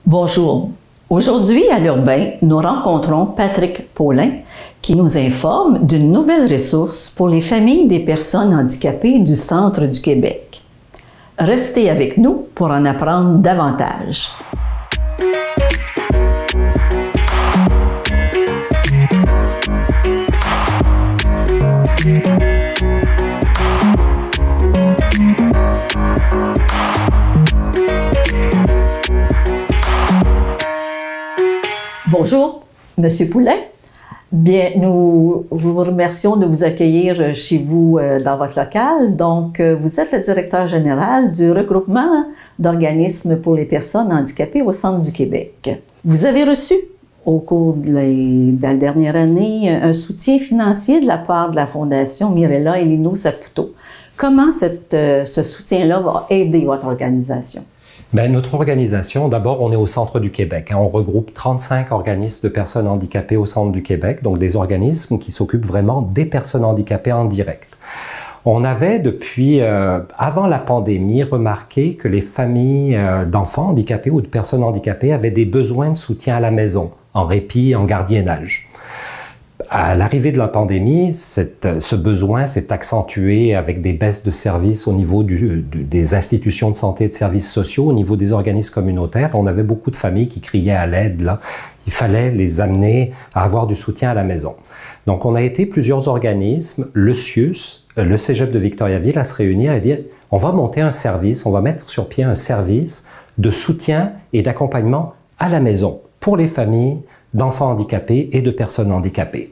Bonjour. Aujourd'hui, à l'Urbain, nous rencontrons Patrick Paulin qui nous informe d'une nouvelle ressource pour les familles des personnes handicapées du centre du Québec. Restez avec nous pour en apprendre davantage. Bonjour, Monsieur Paulin. Bien, nous vous remercions de vous accueillir chez vous dans votre local. Donc, vous êtes le directeur général du regroupement d'organismes pour les personnes handicapées au Centre du Québec. Vous avez reçu, au cours de la dernière année, un soutien financier de la part de la Fondation Mirella et Lino Saputo. Comment ce soutien-là va aider votre organisation? Bien, notre organisation, d'abord, on est au centre du Québec. On regroupe 35 organismes de personnes handicapées au centre du Québec, donc des organismes qui s'occupent vraiment des personnes handicapées en direct. On avait, depuis avant la pandémie, remarqué que les familles d'enfants handicapés ou de personnes handicapées avaient des besoins de soutien à la maison, en répit, en gardiennage. À l'arrivée de la pandémie, ce besoin s'est accentué avec des baisses de services au niveau des institutions de santé et de services sociaux, au niveau des organismes communautaires. On avait beaucoup de familles qui criaient à l'aide, là. Il fallait les amener à avoir du soutien à la maison. Donc, on a été plusieurs organismes, le CIUS, le Cégep de Victoriaville, à se réunir et dire, on va monter un service, on va mettre sur pied un service de soutien et d'accompagnement à la maison pour les familles d'enfants handicapés et de personnes handicapées.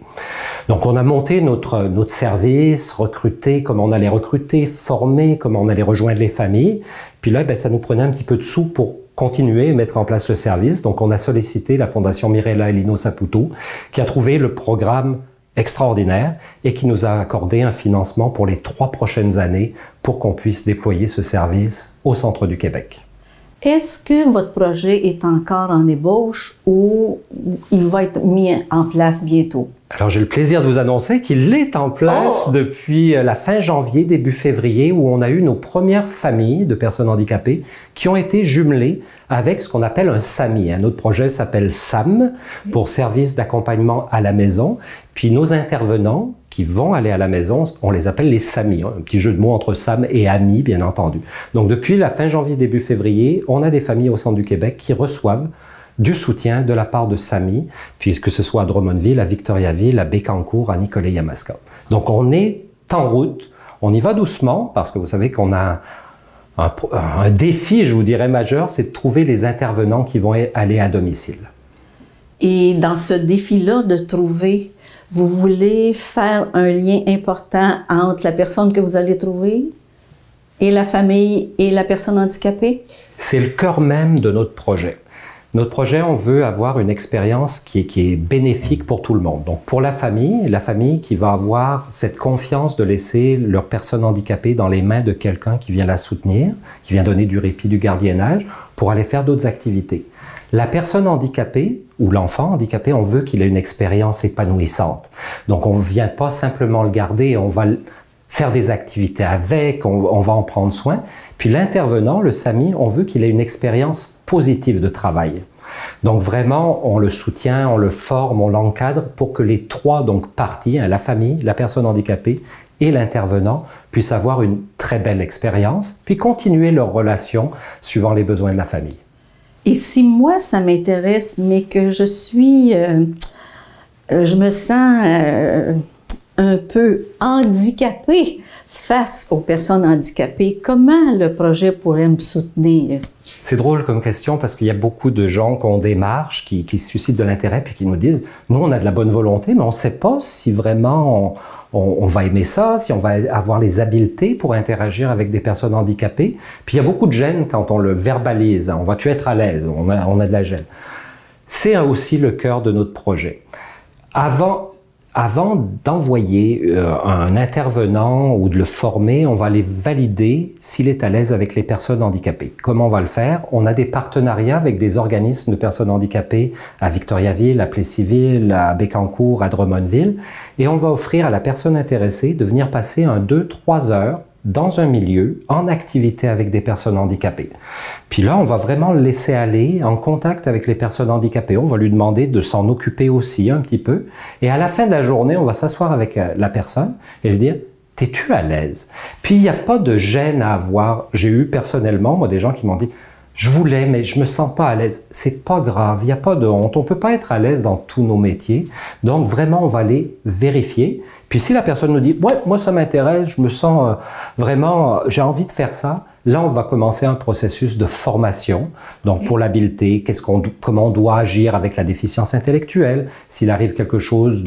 Donc, on a monté notre service, recruté comment on allait recruter, former comment on allait rejoindre les familles. Puis là, ça nous prenait un petit peu de sous pour continuer et mettre en place le service. Donc, on a sollicité la Fondation Mirella et Lino Saputo, qui a trouvé le programme extraordinaire et qui nous a accordé un financement pour les 3 prochaines années pour qu'on puisse déployer ce service au centre du Québec. Est-ce que votre projet est encore en ébauche ou il va être mis en place bientôt? Alors, j'ai le plaisir de vous annoncer qu'il est en place depuis la fin janvier, début février, où on a eu nos premières familles de personnes handicapées qui ont été jumelées avec ce qu'on appelle un SAMI. Notre projet s'appelle SAM, pour Service d'accompagnement à la maison. Puis nos intervenants qui vont aller à la maison, on les appelle les SAMI, un petit jeu de mots entre SAM et AMI, bien entendu. Donc, depuis la fin janvier, début février, on a des familles au centre du Québec qui reçoivent du soutien de la part de SAMI, puisque ce soit à Drummondville, à Victoriaville, à Bécancour, à Nicolet-Yamaska. Donc, on est en route. On y va doucement, parce que vous savez qu'on a un défi, je vous dirais, majeur, c'est de trouver les intervenants qui vont aller à domicile. Et dans ce défi-là de trouver, vous voulez faire un lien important entre la personne que vous allez trouver et la famille et la personne handicapée? C'est le cœur même de notre projet. Notre projet, on veut avoir une expérience qui est bénéfique pour tout le monde. Donc, pour la famille qui va avoir cette confiance de laisser leur personne handicapée dans les mains de quelqu'un qui vient la soutenir, qui vient donner du répit, du gardiennage, pour aller faire d'autres activités. La personne handicapée ou l'enfant handicapé, on veut qu'il ait une expérience épanouissante. Donc, on ne vient pas simplement le garder, on va faire des activités avec, on va en prendre soin. Puis l'intervenant, le SAMI, on veut qu'il ait une expérience positive de travail. Donc vraiment, on le soutient, on le forme, on l'encadre pour que les 3 parties, la famille, la personne handicapée et l'intervenant, puissent avoir une très belle expérience, puis continuer leur relation suivant les besoins de la famille. Et si moi, ça m'intéresse, mais que je me sens un peu handicapée face aux personnes handicapées, comment le projet pourrait me soutenir? C'est drôle comme question parce qu'il y a beaucoup de gens qui ont des démarches, qui suscitent de l'intérêt puis qui nous disent « Nous, on a de la bonne volonté, mais on ne sait pas si vraiment on va aimer ça, si on va avoir les habiletés pour interagir avec des personnes handicapées. » Puis il y a beaucoup de gêne quand on le verbalise. On va-tu être à l'aise? On a de la gêne. C'est aussi le cœur de notre projet. Avant d'envoyer un intervenant ou de le former, on va aller valider s'il est à l'aise avec les personnes handicapées. Comment on va le faire? On a des partenariats avec des organismes de personnes handicapées à Victoriaville, à Plessisville, à Bécancour, à Drummondville, et on va offrir à la personne intéressée de venir passer 2-3 heures dans un milieu, en activité avec des personnes handicapées. Puis là, on va vraiment le laisser aller en contact avec les personnes handicapées. On va lui demander de s'en occuper aussi un petit peu. Et à la fin de la journée, on va s'asseoir avec la personne et lui dire « T'es-tu à l'aise? » Puis il n'y a pas de gêne à avoir. J'ai eu personnellement, moi, des gens qui m'ont dit « Je voulais, mais je me sens pas à l'aise. » C'est pas grave, il n'y a pas de honte. On peut pas être à l'aise dans tous nos métiers. Donc vraiment, on va aller vérifier. Puis si la personne nous dit « Ouais, moi ça m'intéresse, je me sens vraiment, j'ai envie de faire ça », là on va commencer un processus de formation. Donc pour l'habileté, comment on doit agir avec la déficience intellectuelle, s'il arrive quelque chose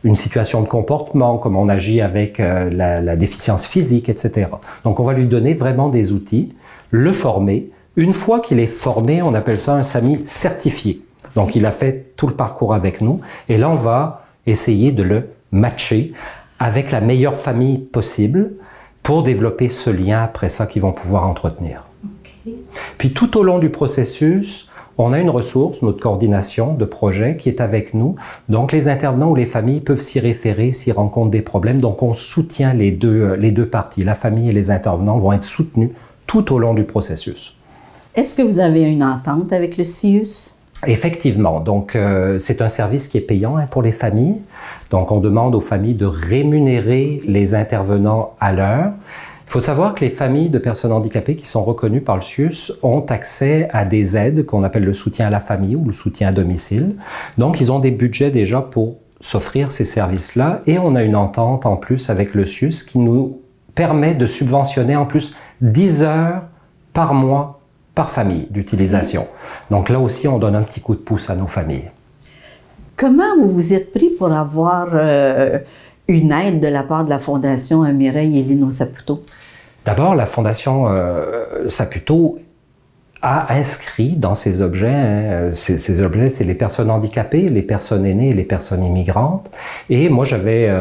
une situation de comportement, comment on agit avec la déficience physique, etc. Donc on va lui donner vraiment des outils, le former. Une fois qu'il est formé, on appelle ça un SAMI certifié. Donc il a fait tout le parcours avec nous et là on va essayer de le matcher avec la meilleure famille possible pour développer ce lien après ça qu'ils vont pouvoir entretenir. Okay. Puis tout au long du processus, on a une ressource, notre coordination de projet qui est avec nous. Donc les intervenants ou les familles peuvent s'y référer s'ils rencontrent des problèmes. Donc on soutient les deux parties. La famille et les intervenants vont être soutenus tout au long du processus. Est-ce que vous avez une entente avec le CIUS? Effectivement, donc c'est un service qui est payant pour les familles. Donc on demande aux familles de rémunérer les intervenants à l'heure. Il faut savoir que les familles de personnes handicapées qui sont reconnues par le CIUS ont accès à des aides qu'on appelle le soutien à la famille ou le soutien à domicile. Donc ils ont des budgets déjà pour s'offrir ces services-là et on a une entente en plus avec le CIUS qui nous permet de subventionner en plus 10 heures par mois par famille d'utilisation. Donc là aussi, on donne un petit coup de pouce à nos familles. Comment vous vous êtes pris pour avoir une aide de la part de la Fondation Mireille et Lino Saputo? D'abord, la Fondation Saputo a inscrit dans ses objets, ces objets, c'est les personnes handicapées, les personnes aînées et les personnes immigrantes. Et moi, j'avais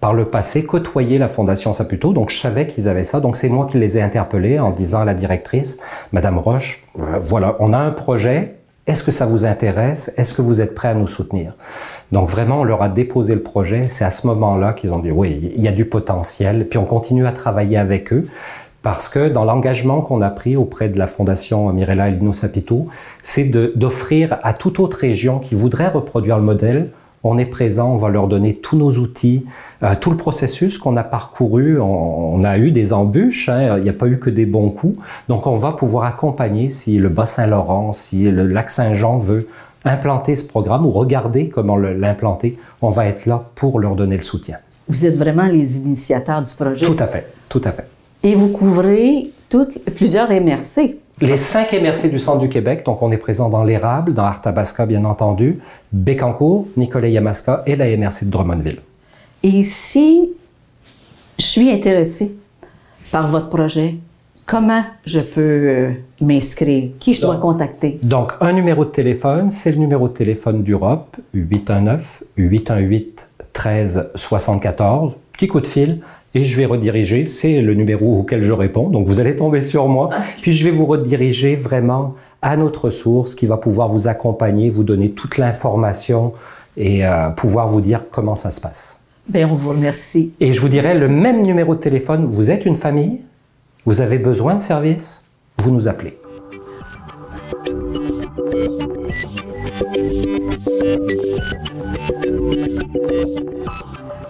par le passé côtoyé la Fondation Saputo, donc je savais qu'ils avaient ça. Donc c'est moi qui les ai interpellés en disant à la directrice, Madame Roche, voilà, on a un projet, est-ce que ça vous intéresse? Est-ce que vous êtes prêts à nous soutenir? Donc vraiment, on leur a déposé le projet. C'est à ce moment-là qu'ils ont dit, oui, il y a du potentiel. Puis on continue à travailler avec eux parce que dans l'engagement qu'on a pris auprès de la Fondation Mirella et Lino Saputo, c'est d'offrir à toute autre région qui voudrait reproduire le modèle. On est présent, on va leur donner tous nos outils, tout le processus qu'on a parcouru. On a eu des embûches, il n'y a pas eu que des bons coups. Donc on va pouvoir accompagner si le Bas-Saint-Laurent, si le Lac-Saint-Jean veut implanter ce programme ou regarder comment l'implanter, on va être là pour leur donner le soutien. Vous êtes vraiment les initiateurs du projet? Tout à fait, tout à fait. Et vous couvrez plusieurs MRC? Les 5 MRC du centre du Québec, donc on est présent dans l'Érable, dans Arthabasca bien entendu, Bécancour, Nicolet-Yamaska et la MRC de Drummondville. Et si je suis intéressée par votre projet, comment je peux m'inscrire? Qui je dois contacter? Donc un numéro de téléphone, c'est le numéro de téléphone d'Europe, 819-818-1374, petit coup de fil. Et je vais rediriger, c'est le numéro auquel je réponds, donc vous allez tomber sur moi, puis je vais vous rediriger vraiment à notre ressource qui va pouvoir vous accompagner, vous donner toute l'information et pouvoir vous dire comment ça se passe. Bien, on vous remercie. Et je vous dirais, le même numéro de téléphone, vous êtes une famille, vous avez besoin de services, vous nous appelez.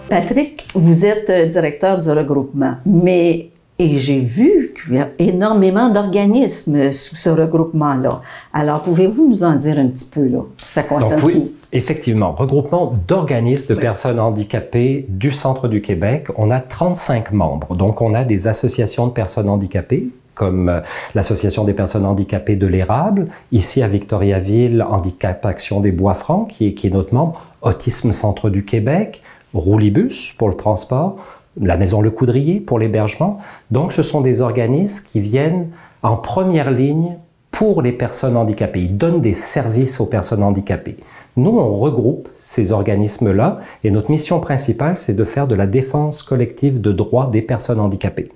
Patrick, vous êtes directeur du regroupement, et j'ai vu qu'il y a énormément d'organismes sous ce regroupement-là. Alors, pouvez-vous nous en dire un petit peu, là? Ça concerne oui, qui? Effectivement, regroupement d'organismes de personnes handicapées du centre du Québec. On a 35 membres. Donc, on a des associations de personnes handicapées, comme l'Association des personnes handicapées de l'Érable, ici à Victoriaville, Handicap Action des Bois-Francs, qui est notre membre, Autisme Centre du Québec, Roulibus pour le transport, la Maison Le Coudrier pour l'hébergement. Donc, ce sont des organismes qui viennent en première ligne pour les personnes handicapées. Ils donnent des services aux personnes handicapées. Nous, on regroupe ces organismes-là et notre mission principale, c'est de faire de la défense collective de droits des personnes handicapées.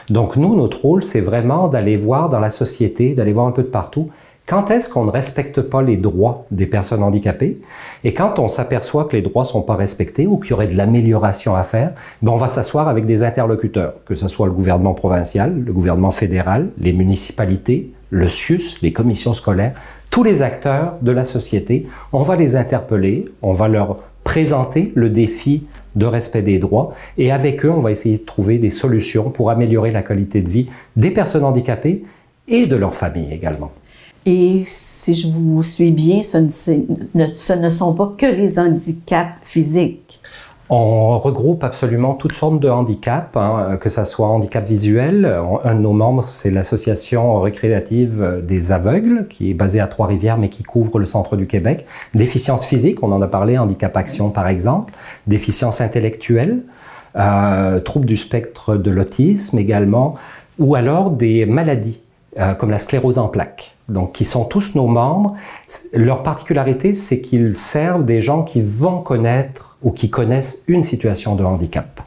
Donc, nous, notre rôle, c'est vraiment d'aller voir dans la société, d'aller voir un peu de partout, Quand est-ce qu'on ne respecte pas les droits des personnes handicapées? Et quand on s'aperçoit que les droits ne sont pas respectés ou qu'il y aurait de l'amélioration à faire, on va s'asseoir avec des interlocuteurs, que ce soit le gouvernement provincial, le gouvernement fédéral, les municipalités, le CIUS, les commissions scolaires, tous les acteurs de la société. On va les interpeller, on va leur présenter le défi de respect des droits et avec eux, on va essayer de trouver des solutions pour améliorer la qualité de vie des personnes handicapées et de leurs familles également. Et si je vous suis bien, ce ne sont pas que les handicaps physiques. On regroupe absolument toutes sortes de handicaps, que ce soit handicap visuel. Un de nos membres, c'est l'association récréative des aveugles, qui est basée à Trois-Rivières, mais qui couvre le centre du Québec. Déficience physique, on en a parlé, handicap action par exemple. Déficience intellectuelle, troubles du spectre de l'autisme également, ou alors des maladies, comme la sclérose en plaques. Donc, qui sont tous nos membres. Leur particularité, c'est qu'ils servent des gens qui vont connaître ou qui connaissent une situation de handicap.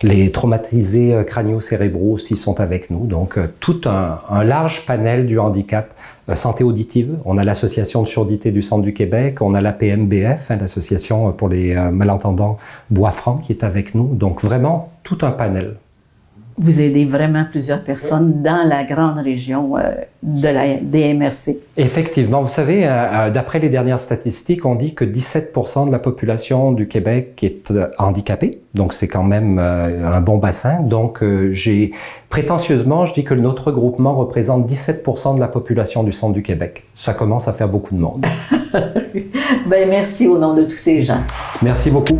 Les traumatisés crânio-cérébraux aussi sont avec nous. Donc, tout un large panel du handicap. Santé auditive, on a l'Association de surdité du Centre du Québec, on a la PMBF, l'Association pour les malentendants Bois-Franc qui est avec nous. Donc, vraiment, tout un panel. Vous aidez vraiment plusieurs personnes dans la grande région des MRC. Effectivement. Vous savez, d'après les dernières statistiques, on dit que 17% de la population du Québec est handicapée. Donc, c'est quand même un bon bassin. Donc, prétentieusement, je dis que notre groupement représente 17% de la population du centre du Québec. Ça commence à faire beaucoup de monde. Ben, merci au nom de tous ces gens. Merci beaucoup.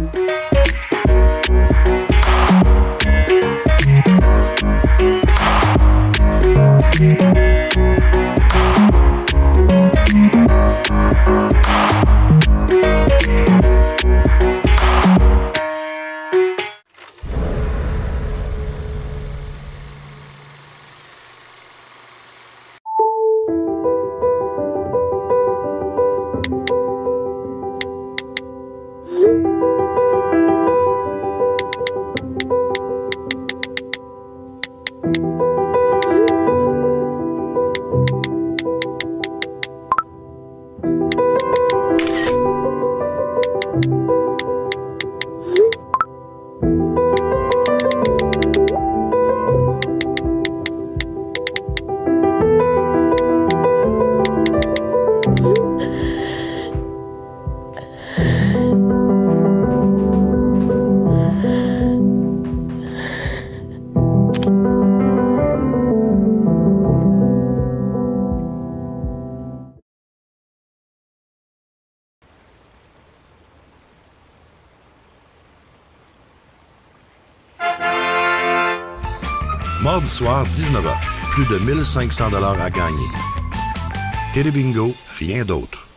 Mardi soir, 19h. Plus de 1500 $ à gagner. Télébingo, rien d'autre.